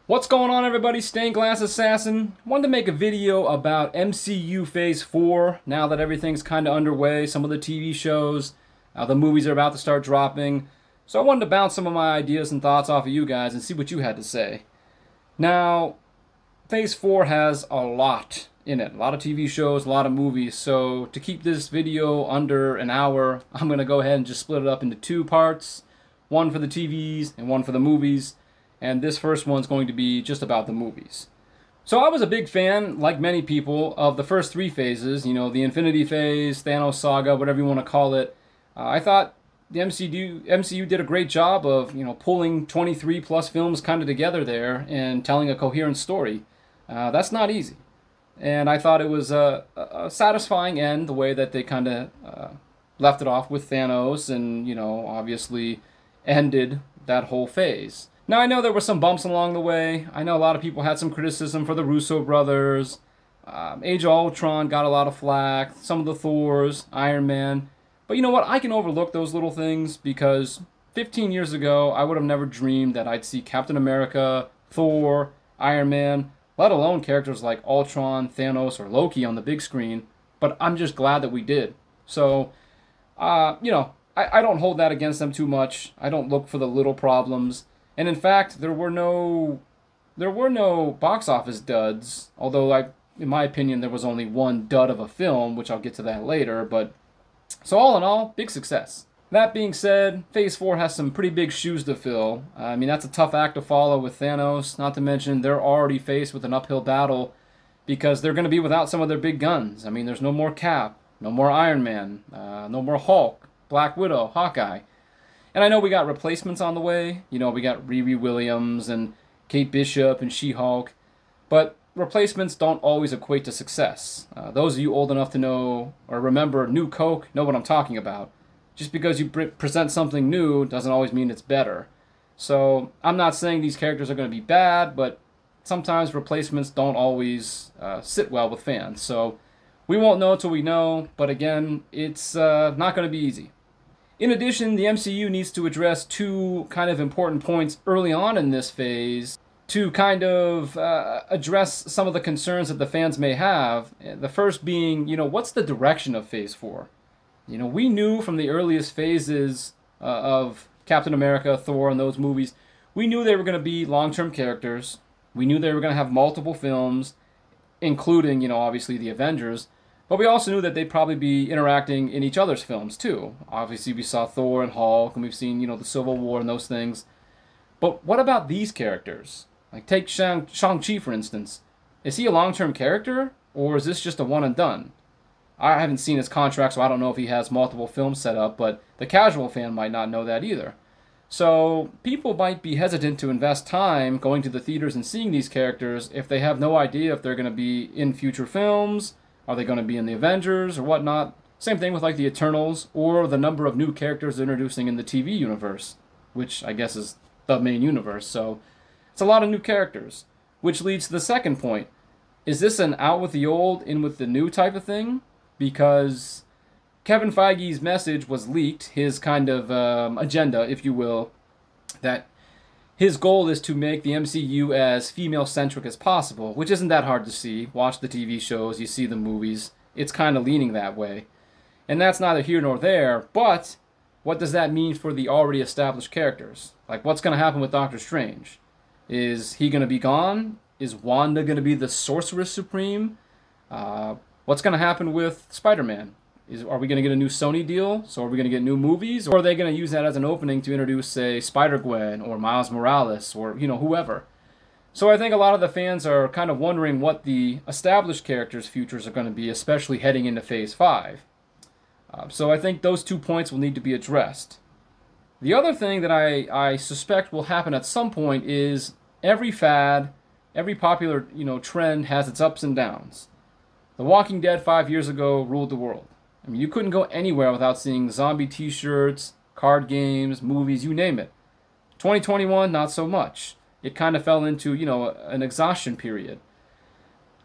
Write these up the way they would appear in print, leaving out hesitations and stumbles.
What's going on, everybody? Stained Glass Assassin. Wanted to make a video about MCU Phase 4 now that everything's kind of underway. Some of the TV shows, the movies are about to start dropping. So I wanted to bounce some of my ideas and thoughts off of you guys and see what you had to say. Now, Phase 4 has a lot in it. A lot of TV shows, a lot of movies. So to keep this video under an hour, I'm going to go ahead and just split it up into two parts. One for the TVs and one for the movies. And this first one's going to be just about the movies. So I was a big fan, like many people, of the first three phases. You know, the Infinity Phase, Thanos Saga, whatever you want to call it. I thought the MCU did a great job of, pulling 23 plus films kind of together there and telling a coherent story. That's not easy. And I thought it was a satisfying end, the way that they kind of left it off with Thanos and, obviously ended that whole phase. Now, I know there were some bumps along the way. I know a lot of people had some criticism for the Russo brothers. Age of Ultron got a lot of flack. Some of the Thors, Iron Man. But you know what? I can overlook those little things because 15 years ago, I would have never dreamed that I'd see Captain America, Thor, Iron Man, let alone characters like Ultron, Thanos, or Loki on the big screen. But I'm just glad that we did. So, I don't hold that against them too much. I don't look for the little problems. And in fact, there were no box office duds, although in my opinion, there was only one dud of a film, which I'll get to that later, but so all in all, big success. That being said, Phase 4 has some pretty big shoes to fill. I mean, that's a tough act to follow with Thanos, not to mention they're already faced with an uphill battle because they're going to be without some of their big guns. I mean, there's no more Cap, no more Iron Man, no more Hulk, Black Widow, Hawkeye. And I know we got replacements on the way. We got Riri Williams and Kate Bishop and She-Hulk. But replacements don't always equate to success. Those of you old enough to know or remember New Coke know what I'm talking about. Just because you present something new doesn't always mean it's better. So I'm not saying these characters are going to be bad, but sometimes replacements don't always sit well with fans. So we won't know until we know. But again, it's not going to be easy. In addition, the MCU needs to address two kind of important points early on in this phase to kind of address some of the concerns that the fans may have. The first being, what's the direction of Phase 4? We knew from the earliest phases of Captain America, Thor, and those movies, we knew they were going to be long-term characters. We knew they were going to have multiple films, including, obviously the Avengers. But we also knew that they'd probably be interacting in each other's films, too. Obviously, we saw Thor and Hulk, and we've seen, the Civil War and those things. But what about these characters? Like, take Shang-Chi, for instance. Is he a long-term character, or is this just a one and done? I haven't seen his contract, so I don't know if he has multiple films set up, but the casual fan might not know that either. So, people might be hesitant to invest time going to the theaters and seeing these characters if they have no idea if they're going to be in future films. Are they going to be in the Avengers or whatnot? Same thing with like the Eternals or the number of new characters they're introducing in the TV universe, which I guess is the main universe. So it's a lot of new characters, which leads to the second point. Is this an out with the old, in with the new type of thing? Because Kevin Feige's message was leaked, his kind of agenda, if you will, that his goal is to make the MCU as female-centric as possible, which isn't that hard to see. Watch the TV shows, you see the movies. It's kind of leaning that way. And that's neither here nor there, but what does that mean for the already established characters? Like, what's going to happen with Doctor Strange? Is he going to be gone? Is Wanda going to be the Sorceress Supreme? What's going to happen with Spider-Man? Are we going to get a new Sony deal? So are we going to get new movies? Or are they going to use that as an opening to introduce, say, Spider-Gwen or Miles Morales or, whoever? So I think a lot of the fans are kind of wondering what the established characters' futures are going to be, especially heading into Phase 5. So I think those 2 points will need to be addressed. The other thing that I suspect will happen at some point is every fad, every popular, trend has its ups and downs. The Walking Dead 5 years ago ruled the world. I mean, you couldn't go anywhere without seeing zombie t-shirts, card games, movies, you name it. 2021, not so much. It kind of fell into, an exhaustion period.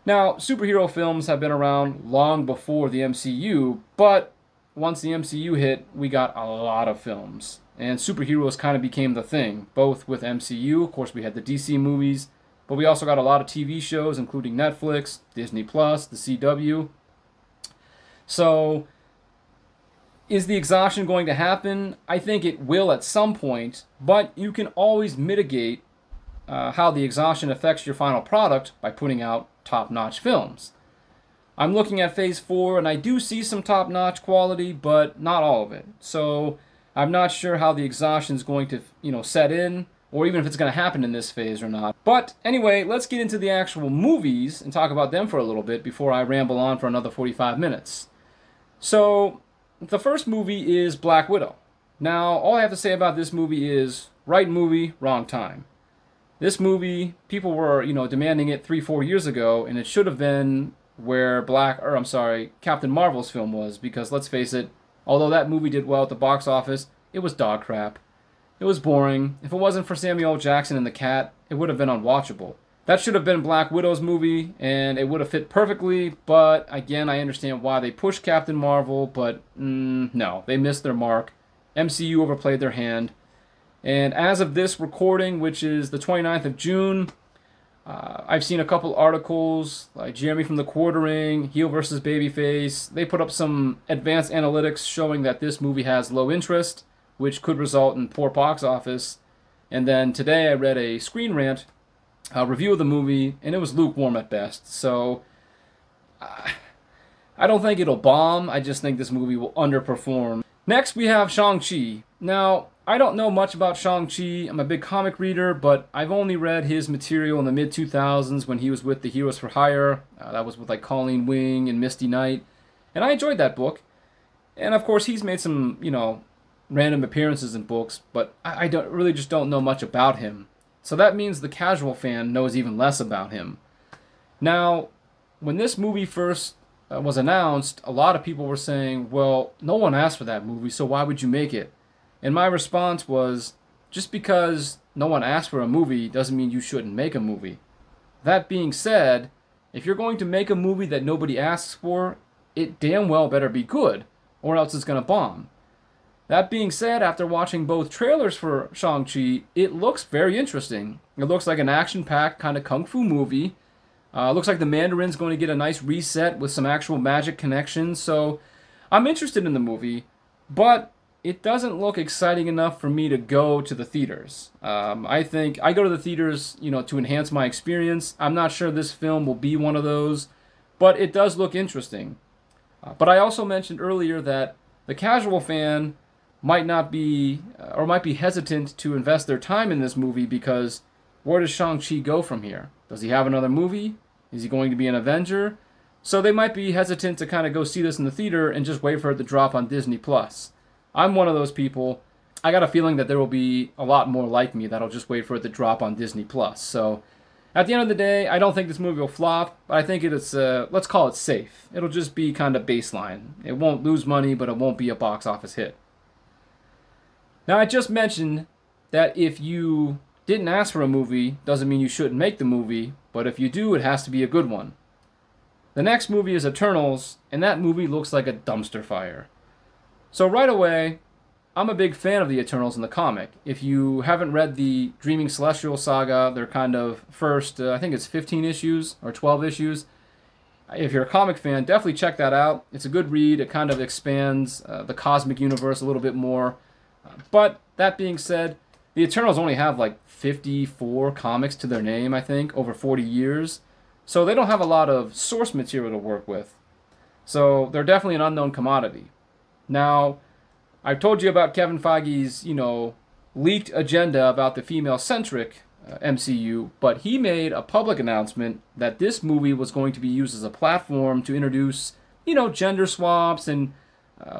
Now, superhero films have been around long before the MCU, but once the MCU hit, we got a lot of films. And superheroes kind of became the thing, both with MCU, of course we had the DC movies, but we also got a lot of TV shows, including Netflix, Disney Plus, the CW. So, is the exhaustion going to happen? I think it will at some point, but you can always mitigate how the exhaustion affects your final product by putting out top-notch films. I'm looking at Phase 4, and I do see some top-notch quality, but not all of it. So I'm not sure how the exhaustion is going to, set in, or even if it's going to happen in this phase or not. But anyway, let's get into the actual movies and talk about them for a little bit before I ramble on for another 45 minutes. So, the first movie is Black Widow. Now, all I have to say about this movie is, right movie, wrong time. This movie, people were, demanding it 3-4 years ago, and it should have been where Captain Marvel's film was, because let's face it, although that movie did well at the box office, it was dog crap. It was boring. If it wasn't for Samuel L. Jackson and the cat, it would have been unwatchable. That should have been Black Widow's movie, and it would have fit perfectly, but again, I understand why they pushed Captain Marvel, but no, they missed their mark. MCU overplayed their hand. And as of this recording, which is the 29th of June, I've seen a couple articles, like Jeremy from The Quartering, Heel vs. Babyface. They put up some advanced analytics showing that this movie has low interest, which could result in poor box office. And then today I read a Screen Rant review of the movie, and it was lukewarm at best. So I don't think it'll bomb. I just think this movie will underperform. Next, we have Shang-Chi. Now, I don't know much about Shang-Chi. I'm a big comic reader, but I've only read his material in the mid-2000s when he was with the Heroes for Hire. That was with like Colleen Wing and Misty Knight. And I enjoyed that book. And of course, he's made some, random appearances in books, but I just don't know much about him. So that means the casual fan knows even less about him. Now, when this movie first was announced, a lot of people were saying, well, no one asked for that movie, so why would you make it? And my response was, just because no one asked for a movie doesn't mean you shouldn't make a movie. That being said, if you're going to make a movie that nobody asks for, it damn well better be good, or else it's going to bomb. That being said, after watching both trailers for Shang-Chi, it looks very interesting. It looks like an action-packed kind of kung fu movie. Looks like the Mandarin's going to get a nice reset with some actual magic connections, so I'm interested in the movie, but it doesn't look exciting enough for me to go to the theaters. I think I go to the theaters, to enhance my experience. I'm not sure this film will be one of those, but it does look interesting. But I also mentioned earlier that the casual fan might not be, or might be hesitant to invest their time in this movie because where does Shang-Chi go from here? Does he have another movie? Is he going to be an Avenger? So they might be hesitant to kind of go see this in the theater and just wait for it to drop on Disney Plus. I'm one of those people. I got a feeling that there will be a lot more like me that'll just wait for it to drop on Disney Plus. So at the end of the day, I don't think this movie will flop, but I think it's, let's call it safe. It'll just be kind of baseline. It won't lose money, but it won't be a box office hit. Now, I just mentioned that if you didn't ask for a movie, doesn't mean you shouldn't make the movie, but if you do, it has to be a good one. The next movie is Eternals, and that movie looks like a dumpster fire. So right away, I'm a big fan of the Eternals in the comic. If you haven't read the Dreaming Celestial saga, they're kind of first, I think it's 15 issues or 12 issues. If you're a comic fan, definitely check that out. It's a good read. It kind of expands the cosmic universe a little bit more. But that being said, the Eternals only have like 54 comics to their name, I think, over 40 years. So they don't have a lot of source material to work with. So they're definitely an unknown commodity. Now, I've told you about Kevin Feige's, leaked agenda about the female-centric MCU, but he made a public announcement that this movie was going to be used as a platform to introduce, gender swaps and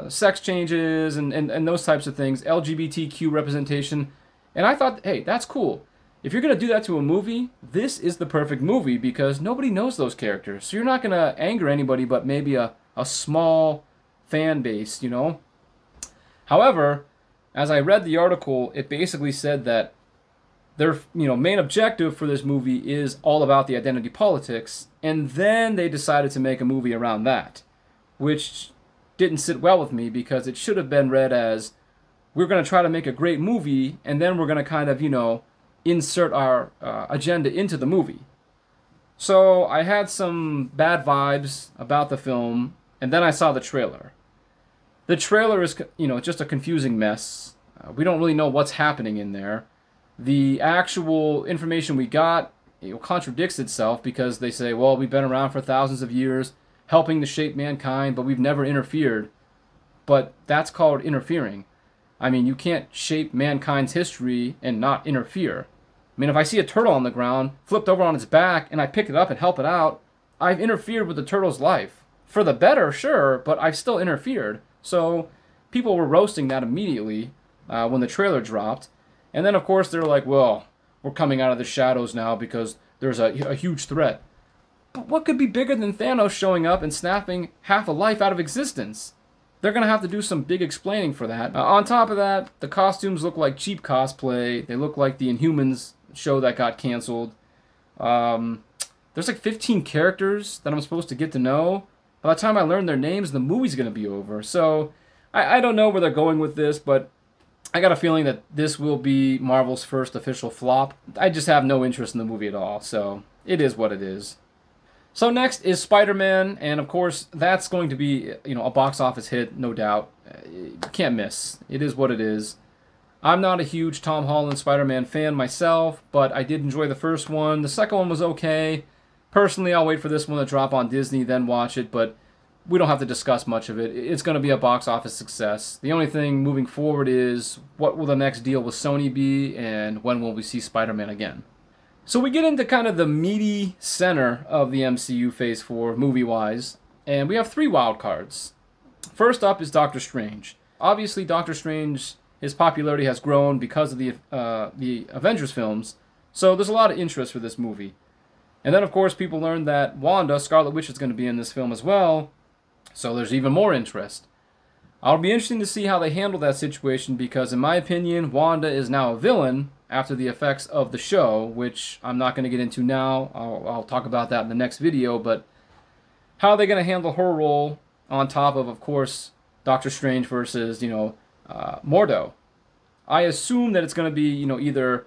sex changes and those types of things, LGBTQ representation. And I thought, hey, that's cool. If you're going to do that to a movie, this is the perfect movie because nobody knows those characters. So you're not going to anger anybody but maybe a small fan base, However, as I read the article, it basically said that their main objective for this movie is all about the identity politics, and then they decided to make a movie around that, which didn't sit well with me because it should have been read as we're going to try to make a great movie, and then we're going to kind of, insert our agenda into the movie. So I had some bad vibes about the film, and then I saw the trailer. The trailer is, just a confusing mess. We don't really know what's happening in there. The actual information we got, contradicts itself because they say, well, we've been around for thousands of years, helping to shape mankind, but we've never interfered. But that's called interfering. I mean, you can't shape mankind's history and not interfere. I mean, if I see a turtle on the ground, flipped over on its back, and I pick it up and help it out, I've interfered with the turtle's life. For the better, sure, but I've still interfered. So people were roasting that immediately when the trailer dropped. And then, of course, they're like, well, we're coming out of the shadows now because there's a huge threat. But what could be bigger than Thanos showing up and snapping half a life out of existence? They're going to have to do some big explaining for that. On top of that, the costumes look like cheap cosplay. They look like the Inhumans show that got canceled. There's like 15 characters that I'm supposed to get to know. By the time I learn their names, the movie's going to be over. So I don't know where they're going with this, but I got a feeling that this will be Marvel's first official flop. I just have no interest in the movie at all, so it is what it is. So next is Spider-Man, and of course that's going to be, a box office hit, no doubt. You can't miss. It is what it is. I'm not a huge Tom Holland Spider-Man fan myself, but I did enjoy the first one. The second one was okay. Personally, I'll wait for this one to drop on Disney, then watch it, but we don't have to discuss much of it. It's going to be a box office success. The only thing moving forward is what will the next deal with Sony be, and when will we see Spider-Man again? So we get into kind of the meaty center of the MCU Phase 4, movie-wise, and we have 3 wild cards. First up is Doctor Strange. Obviously, Doctor Strange, his popularity has grown because of the Avengers films, so there's a lot of interest for this movie. And then, of course, people learned that Wanda, Scarlet Witch, is going to be in this film as well, so there's even more interest. I'll be interested to see how they handle that situation because, in my opinion, Wanda is now a villain after the effects of the show, which I'm not going to get into now. I'll talk about that in the next video, but how are they going to handle her role on top of course, Doctor Strange versus, Mordo? I assume that it's going to be, either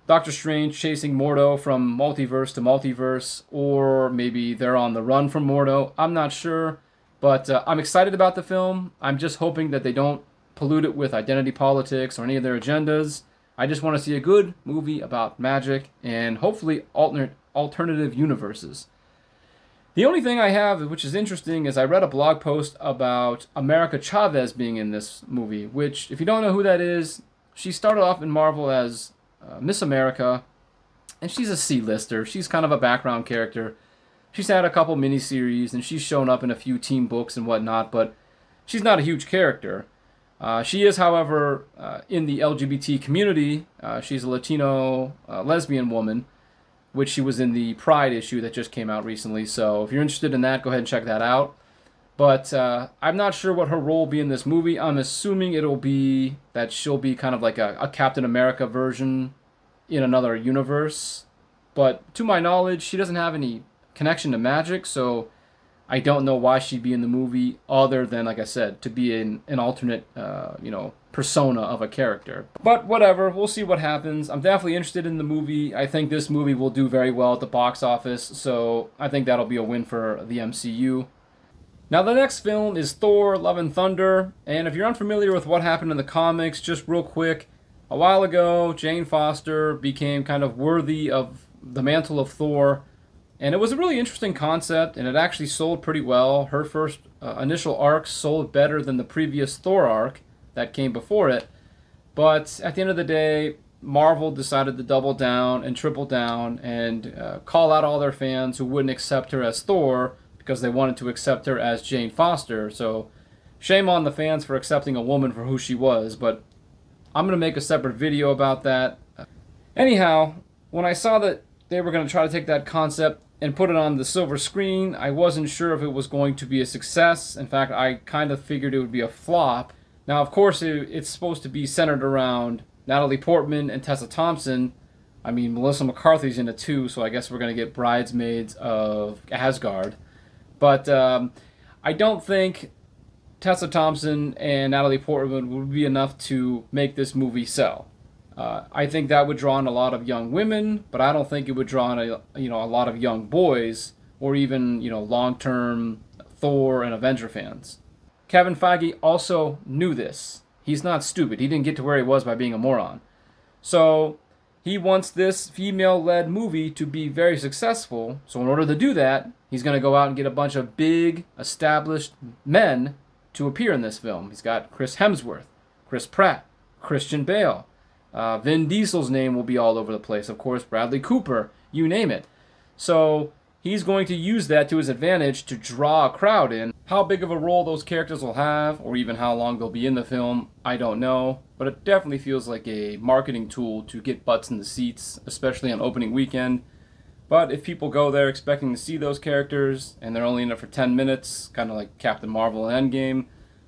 Doctor Strange chasing Mordo from multiverse to multiverse, or maybe they're on the run from Mordo. I'm not sure, but I'm excited about the film. I'm just hoping that they don't pollute it with identity politics or any of their agendas. I just want to see a good movie about magic and hopefully alternative universes. The only thing I have, which is interesting, is I read a blog post about America Chavez being in this movie, which, if you don't know who that is, she started off in Marvel as Miss America, and she's a C-lister. She's kind of a background character. She's had a couple miniseries, and she's shown up in a few team books and whatnot, but she's not a huge character. She is, however, in the LGBT community. She's a Latino lesbian woman, which she was in the Pride issue that just came out recently. So if you're interested in that, go ahead and check that out. But I'm not sure what her role will be in this movie. I'm assuming it'll be that she'll be kind of like a Captain America version in another universe. But to my knowledge, she doesn't have any connection to magic, so I don't know why she'd be in the movie other than, like I said, to be an alternate, persona of a character. But whatever, we'll see what happens. I'm definitely interested in the movie. I think this movie will do very well at the box office, so I think that'll be a win for the MCU. Now, the next film is Thor: Love and Thunder, and if you're unfamiliar with what happened in the comics, just real quick, a while ago, Jane Foster became kind of worthy of the mantle of Thor. And it was a really interesting concept, and it actually sold pretty well. Her first initial arc sold better than the previous Thor arc that came before it. But at the end of the day, Marvel decided to double down and triple down and call out all their fans who wouldn't accept her as Thor because they wanted to accept her as Jane Foster. So shame on the fans for accepting a woman for who she was, but I'm going to make a separate video about that. Anyhow, when I saw that they were going to try to take that concept and put it on the silver screen, I wasn't sure if it was going to be a success. In fact, I kind of figured it would be a flop. Now, of course, it's supposed to be centered around Natalie Portman and Tessa Thompson. I mean, Melissa McCarthy's in it too, so I guess we're going to get bridesmaids of Asgard. But I don't think Tessa Thompson and Natalie Portman would be enough to make this movie sell. I think that would draw in a lot of young women, but I don't think it would draw in a lot of young boys or even long-term Thor and Avenger fans. Kevin Feige also knew this. He's not stupid. He didn't get to where he was by being a moron. So he wants this female-led movie to be very successful. So in order to do that, he's going to go out and get a bunch of big, established men to appear in this film. He's got Chris Hemsworth, Chris Pratt, Christian Bale. Vin Diesel's name will be all over the place. Of course, Bradley Cooper, you name it. So he's going to use that to his advantage to draw a crowd in. How big of a role those characters will have, or even how long they'll be in the film, I don't know. But it definitely feels like a marketing tool to get butts in the seats, especially on opening weekend. But if people go there expecting to see those characters, and they're only in it for 10 minutes, kind of like Captain Marvel and Endgame,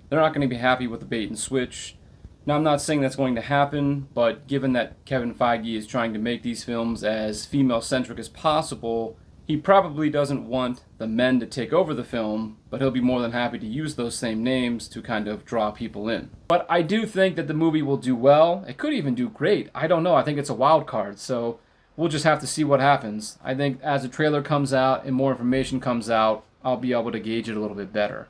they're not going to be happy with the bait and switch. Now, I'm not saying that's going to happen, but given that Kevin Feige is trying to make these films as female-centric as possible, he probably doesn't want the men to take over the film, but he'll be more than happy to use those same names to kind of draw people in. But I do think that the movie will do well. It could even do great. I don't know. I think it's a wild card, so we'll just have to see what happens. I think as the trailer comes out and more information comes out, I'll be able to gauge it a little bit better.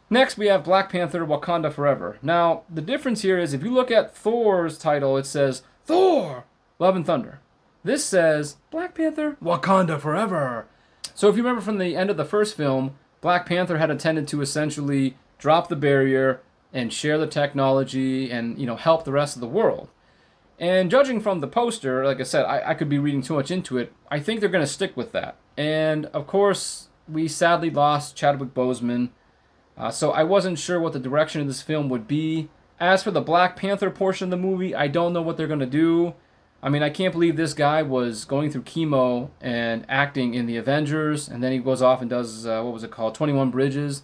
Next, we have Black Panther: Wakanda Forever. Now, the difference here is if you look at Thor's title, it says, Thor! Love and Thunder. This says, Black Panther: Wakanda Forever. So if you remember from the end of the first film, Black Panther had intended to essentially drop the barrier and share the technology and, help the rest of the world. And judging from the poster, like I said, I could be reading too much into it. I think they're going to stick with that. And, of course, we sadly lost Chadwick Boseman. So I wasn't sure what the direction of this film would be. As for the Black Panther portion of the movie, I don't know what they're going to do. I mean, I can't believe this guy was going through chemo and acting in the Avengers, and then he goes off and does, 21 Bridges.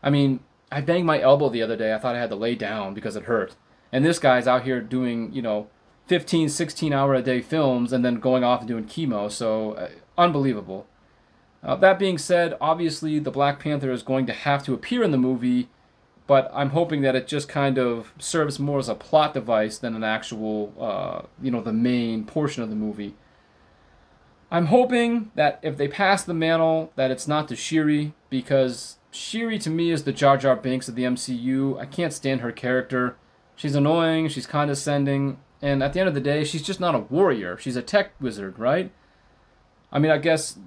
I mean, I banged my elbow the other day. I thought I had to lay down because it hurt. And this guy's out here doing, 15, 16-hour-a-day films and then going off and doing chemo. So, unbelievable. That being said, obviously the Black Panther is going to have to appear in the movie, but I'm hoping that it just kind of serves more as a plot device than an actual, the main portion of the movie. I'm hoping that if they pass the mantle, that it's not to Shuri, because Shuri to me is the Jar Jar Binks of the MCU. I can't stand her character. She's annoying, she's condescending, and at the end of the day, she's just not a warrior. She's a tech wizard, right? I mean, I guess,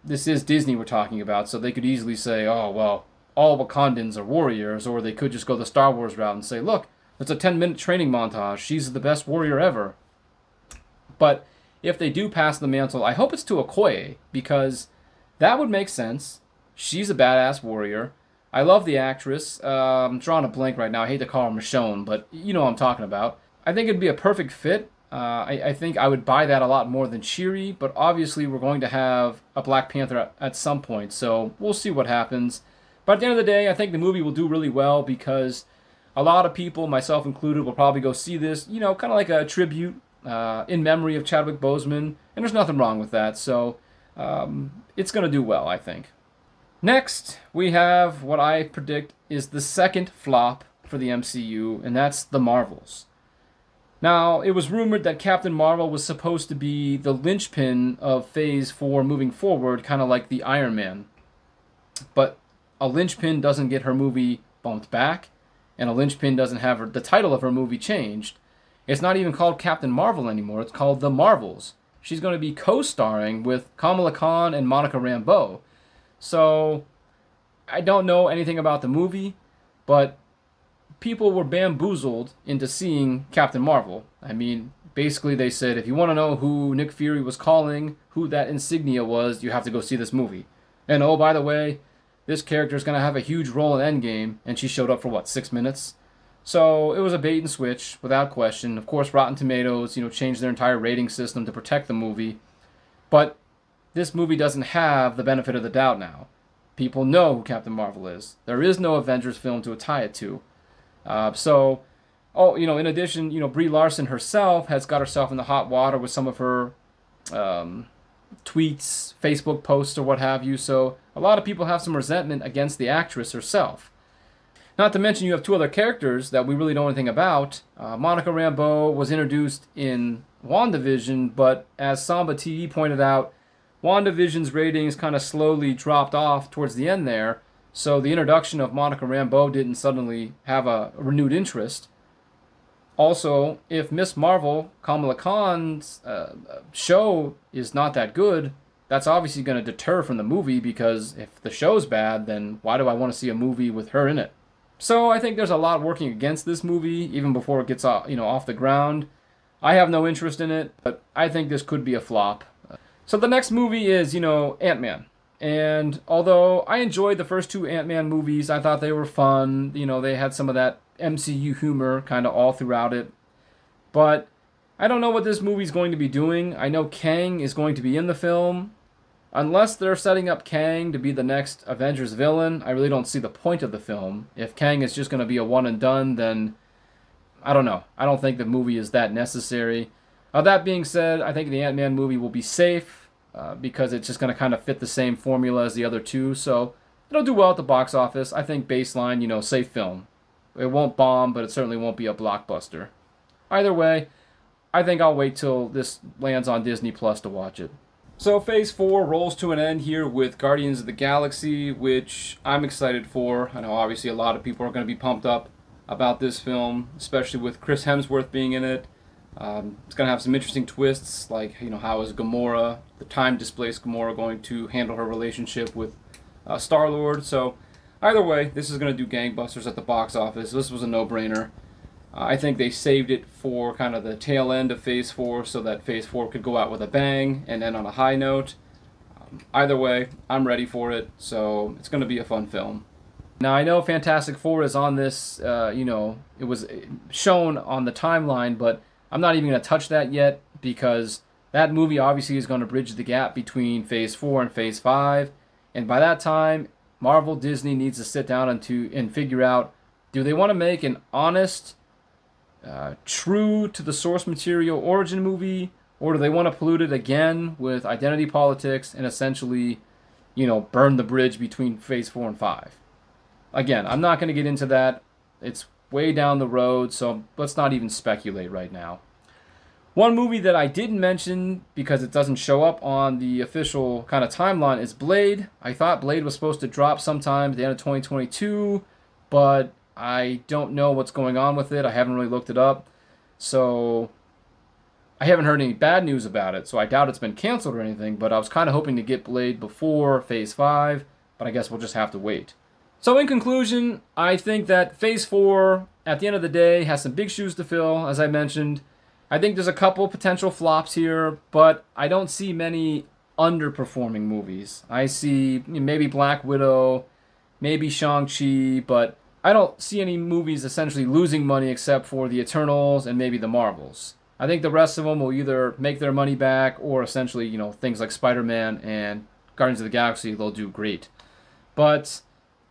this is Disney we're talking about, so they could easily say, oh, well, all Wakandans are warriors, or they could just go the Star Wars route and say, look, it's a 10-minute training montage. She's the best warrior ever. But if they do pass the mantle, I hope it's to Okoye, because that would make sense. She's a badass warrior. I love the actress. I'm drawing a blank right now. I hate to call her Michonne, but you know what I'm talking about. I think it'd be a perfect fit. I think I would buy that a lot more than Shuri, but obviously we're going to have a Black Panther at some point, so we'll see what happens. But at the end of the day, I think the movie will do really well because a lot of people, myself included, will probably go see this, kind of like a tribute in memory of Chadwick Boseman, and there's nothing wrong with that, so it's going to do well, I think. Next, we have what I predict is the second flop for the MCU, and that's The Marvels. Now, it was rumored that Captain Marvel was supposed to be the linchpin of Phase 4 moving forward, kind of like the Iron Man. But a linchpin doesn't get her movie bumped back, and a linchpin doesn't have the title of her movie changed. It's not even called Captain Marvel anymore, it's called The Marvels. She's going to be co-starring with Kamala Khan and Monica Rambeau. So, I don't know anything about the movie, but people were bamboozled into seeing Captain Marvel. I mean, basically they said, if you want to know who Nick Fury was calling, who that insignia was, you have to go see this movie. And oh, by the way, this character is going to have a huge role in Endgame, and she showed up for, 6 minutes? So it was a bait and switch, without question. Of course, Rotten Tomatoes, changed their entire rating system to protect the movie. But this movie doesn't have the benefit of the doubt now. People know who Captain Marvel is. There is no Avengers film to tie it to. In addition, Brie Larson herself has got herself in the hot water with some of her tweets, Facebook posts, or what have you. So a lot of people have some resentment against the actress herself. Not to mention you have two other characters that we really don't know anything about. Monica Rambeau was introduced in WandaVision, but as Samba TV pointed out, WandaVision's ratings kind of slowly dropped off towards the end there, so the introduction of Monica Rambeau didn't suddenly have a renewed interest. Also, if Miss Marvel, Kamala Khan's show is not that good, that's obviously going to deter from the movie, because if the show's bad, then why do I want to see a movie with her in it? So I think there's a lot working against this movie, even before it gets off the ground. I have no interest in it, but I think this could be a flop. So the next movie is, Ant-Man. And although I enjoyed the first two Ant-Man movies, I thought they were fun. They had some of that MCU humor kind of all throughout it. But I don't know what this movie's going to be doing. I know Kang is going to be in the film. Unless they're setting up Kang to be the next Avengers villain, I really don't see the point of the film. If Kang is just going to be a one and done, then I don't know. I don't think the movie is that necessary. That being said, I think the Ant-Man movie will be safe because it's just going to kind of fit the same formula as the other two. So it'll do well at the box office. I think baseline, safe film. It won't bomb, but it certainly won't be a blockbuster. Either way, I think I'll wait till this lands on Disney Plus to watch it. So Phase 4 rolls to an end here with Guardians of the Galaxy, which I'm excited for. I know obviously a lot of people are going to be pumped up about this film, especially with Chris Hemsworth being in it. It's going to have some interesting twists, like, how is Gamora, the time-displaced Gamora, going to handle her relationship with Star-Lord. So either way, this is going to do gangbusters at the box office. This was a no-brainer. I think they saved it for kind of the tail end of Phase 4 so that Phase 4 could go out with a bang and end on a high note. Either way, I'm ready for it, so it's going to be a fun film. Now, I know Fantastic Four is on this, it was shown on the timeline, but I'm not even going to touch that yet because that movie obviously is going to bridge the gap between Phase 4 and Phase 5, and by that time, Marvel Disney needs to sit down and figure out, do they want to make an honest, true to the source material origin movie, or do they want to pollute it again with identity politics and essentially, burn the bridge between Phase 4 and 5? Again, I'm not going to get into that. It's way down the road, so let's not even speculate right now. One movie that I didn't mention because it doesn't show up on the official kind of timeline is Blade. I thought Blade was supposed to drop sometime at the end of 2022, but I don't know what's going on with it. I haven't really looked it up. So I haven't heard any bad news about it, so I doubt it's been canceled or anything, but I was kind of hoping to get Blade before Phase 5, but I guess we'll just have to wait. So in conclusion, I think that Phase 4, at the end of the day, has some big shoes to fill, as I mentioned. I think there's a couple potential flops here, but I don't see many underperforming movies. I see maybe Black Widow, maybe Shang-Chi, but I don't see any movies essentially losing money except for the Eternals and maybe the Marvels. I think the rest of them will either make their money back or essentially, things like Spider-Man and Guardians of the Galaxy, they'll do great. But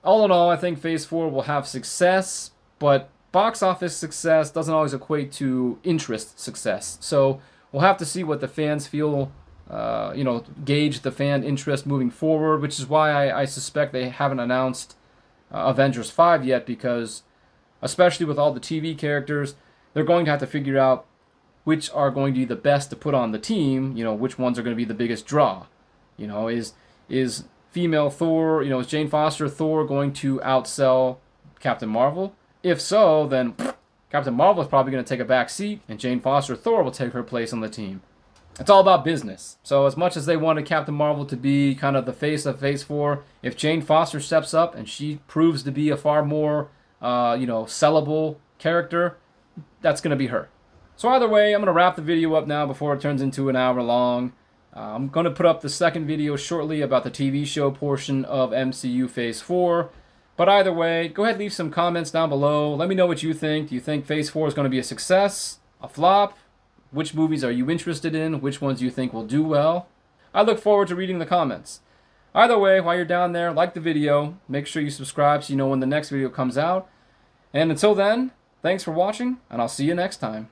all in all, I think Phase 4 will have success, but box office success doesn't always equate to interest success. So we'll have to see what the fans feel, gauge the fan interest moving forward, which is why I suspect they haven't announced Avengers 5 yet, because especially with all the TV characters, they're going to have to figure out which are going to be the best to put on the team, which ones are going to be the biggest draw. Is female Thor, is Jane Foster Thor going to outsell Captain Marvel? If so, then Captain Marvel is probably going to take a back seat, and Jane Foster Thor will take her place on the team. It's all about business. So as much as they wanted Captain Marvel to be kind of the face of Phase 4, if Jane Foster steps up and she proves to be a far more, sellable character, that's going to be her. So either way, I'm going to wrap the video up now before it turns into an hour long. I'm going to put up the second video shortly about the TV show portion of MCU Phase 4. But either way, go ahead and leave some comments down below. Let me know what you think. Do you think Phase 4 is going to be a success, a flop? Which movies are you interested in? Which ones do you think will do well? I look forward to reading the comments. Either way, while you're down there, like the video. Make sure you subscribe so you know when the next video comes out. And until then, thanks for watching, and I'll see you next time.